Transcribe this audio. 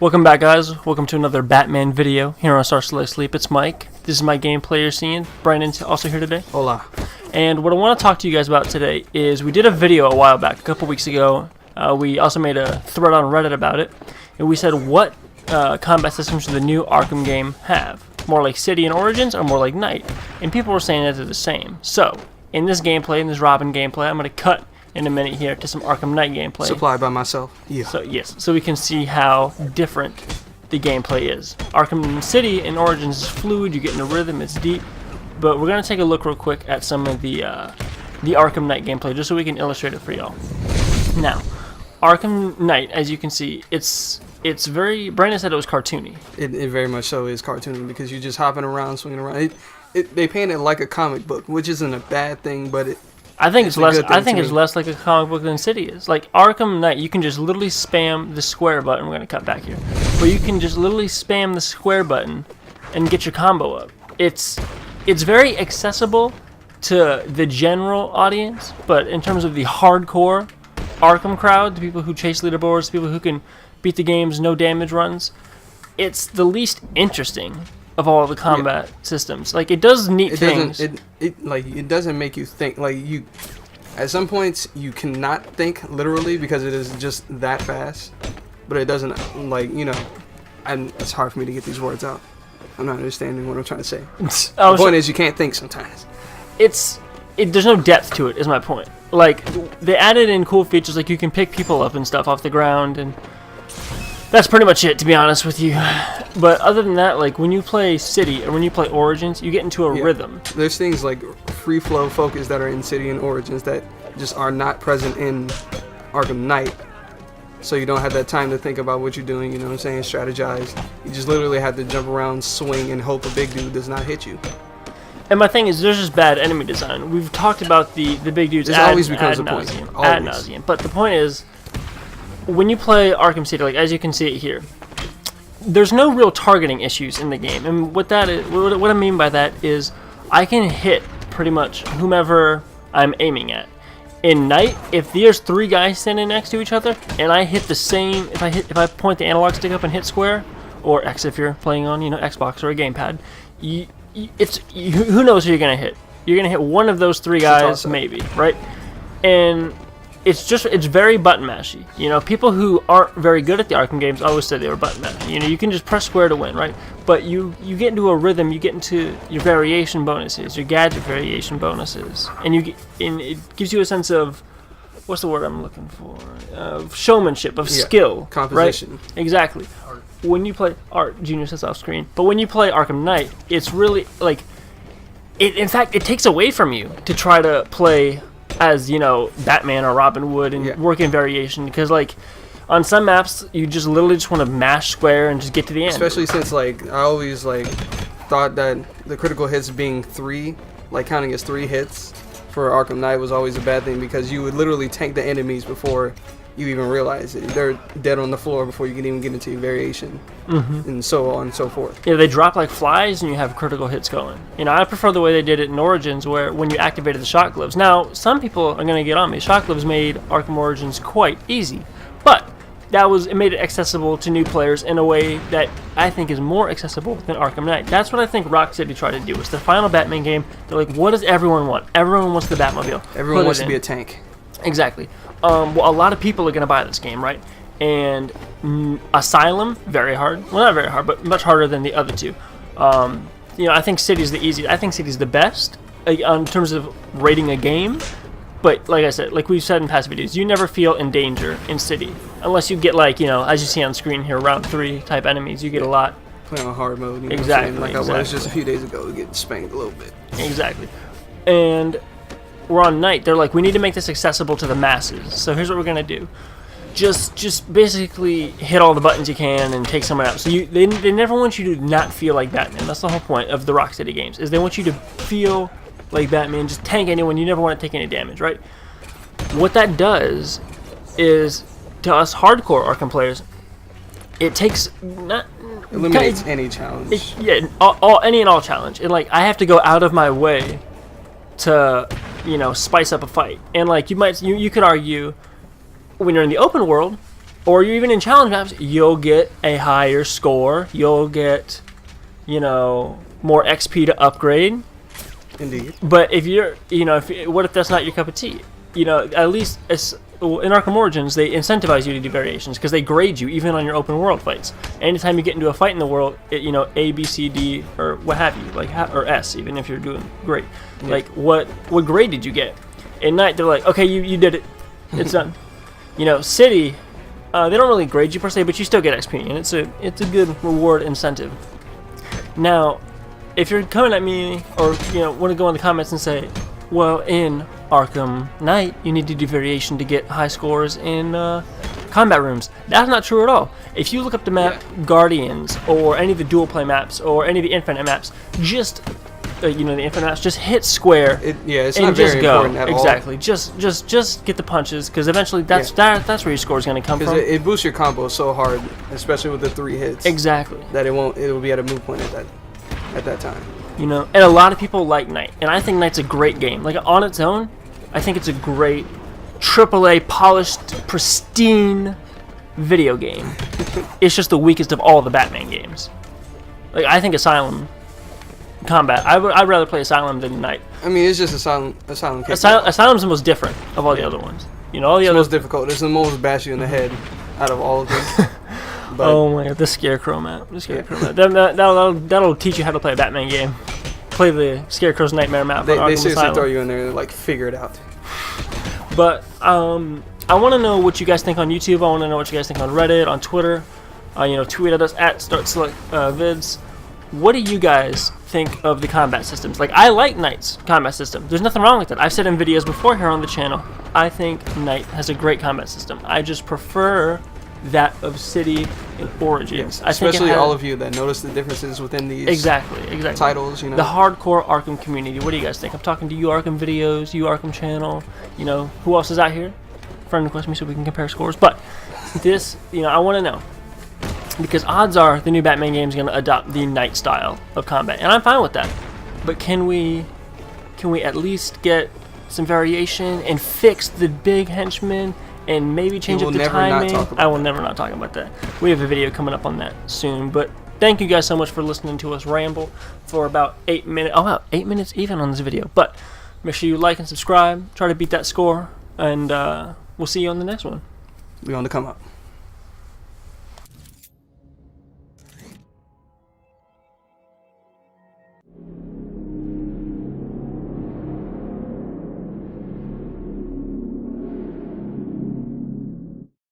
Welcome back, guys. Welcome to another Batman video here on Star Select Sleep. It's Mike. This is my gameplay you're seeing. Brandon's also here today. Hola. And what I want to talk to you guys about today is we did a video a while back, a couple weeks ago. We also made a thread on Reddit about it. And we said, what combat systems should the new Arkham game have? More like City and Origins or more like Night? And people were saying that they're the same. So, in this gameplay, in this Robin gameplay, I'm going to cut in a minute here to some Arkham Knight gameplay. Supplied by myself. Yeah. So yes, so we can see how different the gameplay is. Arkham City and Origins is fluid, you get in a rhythm, it's deep. But we're gonna take a look real quick at some of the Arkham Knight gameplay just so we can illustrate it for y'all. Now, Arkham Knight, as you can see, it's very. Brandon said it was cartoony. It very much so is cartoony because you're just hopping around, swinging around. They paint it like a comic book, which isn't a bad thing, but I think it's less. I think it's less like a comic book than City is. Like Arkham Knight, you can just literally spam the square button. We're gonna cut back here, but you can just literally spam the square button and get your combo up. It's very accessible to the general audience, but in terms of the hardcore Arkham crowd, the people who chase leaderboards, the people who can beat the games, no damage runs, it's the least interesting of all the combat systems. Like, it does neat things. It doesn't make you think. Like, you at some points you cannot think literally because it is just that fast, but it doesn't, like, you know, and it's hard for me to get these words out. I'm not understanding what I'm trying to say. The point is you can't think sometimes. There's no depth to it is my point. Like, they added in cool features, like you can pick people up and stuff off the ground, and that's pretty much it, to be honest with you. But other than that, like when you play City or when you play Origins, you get into a rhythm. There's things like free flow focus that are in City and Origins that just are not present in Arkham Knight. So you don't have that time to think about what you're doing, you know what I'm saying, strategize. You just literally have to jump around, swing, and hope a big dude does not hit you. And my thing is, there's just bad enemy design. We've talked about the big dudes ad nauseum. But the point is, when you play Arkham City, like as you can see it here, there's no real targeting issues in the game. And what I mean by that is I can hit pretty much whomever I'm aiming at. In Night, if there's three guys standing next to each other and I hit the same, if I point the analog stick up and hit square, or X if you're playing on, Xbox or a gamepad, who knows who you're gonna hit? You're gonna hit one of those three guys, maybe, right? And it's very button mashy. People who aren't very good at the Arkham games always say they were button mashy. You can just press square to win, right? But you get into a rhythm, you get into your variation bonuses, your gadget variation bonuses, and it gives you a sense of, what's the word I'm looking for? Of showmanship, of skill, composition. Right? Exactly. When you play Art, Junior says off screen, but when you play Arkham Knight, it's really like in fact, it takes away from you to try to play as Batman or Robin would and work in variation, because like on some maps you just literally just want to mash square and just get to the end. Especially since like I always thought that the critical hits being 3, like counting as 3 hits for Arkham Knight was always a bad thing, because you would literally tank the enemies before you even realize it. They're dead on the floor before you can even get into your variation, and so on and so forth. Yeah, they drop like flies and you have critical hits going. I prefer the way they did it in Origins, where when you activated the shock gloves. Now, some people are going to get on me. Shock gloves made Arkham Origins quite easy, but it made it accessible to new players in a way that I think is more accessible than Arkham Knight. That's what I think Rocksteady tried to do. It's the final Batman game. They're like, what does everyone want? Everyone wants the Batmobile. Everyone wants to be a tank. Exactly. Well, a lot of people are going to buy this game, right? And Asylum, very hard. Well, not very hard, but much harder than the other two. I think City's the easiest. I think City's the best in terms of rating a game. But like I said, like we've said in past videos, you never feel in danger in City. Unless you get as you see on screen here, round 3 type enemies, you get a lot. Playing on hard mode. Exactly. Like I was just a few days ago, getting spanked a little bit. Exactly. And we're on Night. They're like, we need to make this accessible to the masses. So here's what we're gonna do. Just basically hit all the buttons you can and take someone out. So they never want you to not feel like Batman. That's the whole point of the Rocksteady games, is they want you to feel like Batman, just tank anyone. You never want to take any damage, right? What that does is, to us hardcore Arkham players, it eliminates any challenge. Any and all challenge. And I have to go out of my way to spice up a fight. And you could argue, when you're in the open world, or you're even in challenge maps, you'll get a higher score. You'll get, more XP to upgrade. Indeed. But if you're, what if that's not your cup of tea? At least in Arkham Origins, they incentivize you to do variations because they grade you even on your open world fights. Anytime you get into a fight in the world, A, B, C, D, or what have you, or S, even if you're doing great. Yeah. Like, what grade did you get? At night, they're like, okay, you did it. It's done. City, they don't really grade you per se, but you still get XP, and it's a good reward incentive. Now, if you're coming at me, or want to go in the comments and say, well, in Arkham Knight, you need to do variation to get high scores in combat rooms. That's not true at all. If you look up the map Guardians, or any of the dual play maps, or any of the Infinite maps, just the Infinite maps, just hit square. It's and not just very go. important at Exactly. Just get the punches, because eventually that's where your score is going to come from. It boosts your combo so hard, especially with the 3 hits. Exactly. That it will be at a moot point at that time. And a lot of people like Knight, and I think Knight's a great game. Like, on its own, I think it's a great AAA polished, pristine video game. It's just the weakest of all the Batman games. Like, I think Asylum combat, I'd rather play Asylum than Knight. I mean, it's just Asylum. Asylum's the most different of all the other ones. All the it's other most difficult. It's the most bash you in the head out of all of them. But oh my god, the Scarecrow map. The Scarecrow map. That'll teach you how to play a Batman game. Play the Scarecrow's Nightmare map. They seriously Asylum. Throw you in there and figure it out. But I want to know what you guys think on YouTube. I want to know what you guys think on Reddit, on Twitter. Tweet at us at StartSelectVids. What do you guys think of the combat systems? Like, I like Knight's combat system. There's nothing wrong with it. I've said in videos before here on the channel, I think Knight has a great combat system. I just prefer that of City and Origins. Yes, especially all of you that notice the differences within these exactly titles. The hardcore Arkham community. What do you guys think? I'm talking to you Arkham videos, you Arkham channel. Who else is out here? Friend request me so we can compare scores. But this, I want to know, because odds are the new Batman game is going to adopt the Knight style of combat, and I'm fine with that. But can we at least get some variation and fix the big henchmen? And maybe change up the timing. I will never not talk about that. We have a video coming up on that soon. But thank you guys so much for listening to us ramble for about 8 minutes. Oh wow, 8 minutes even on this video. But make sure you like and subscribe. Try to beat that score. And we'll see you on the next one. We're on the come up.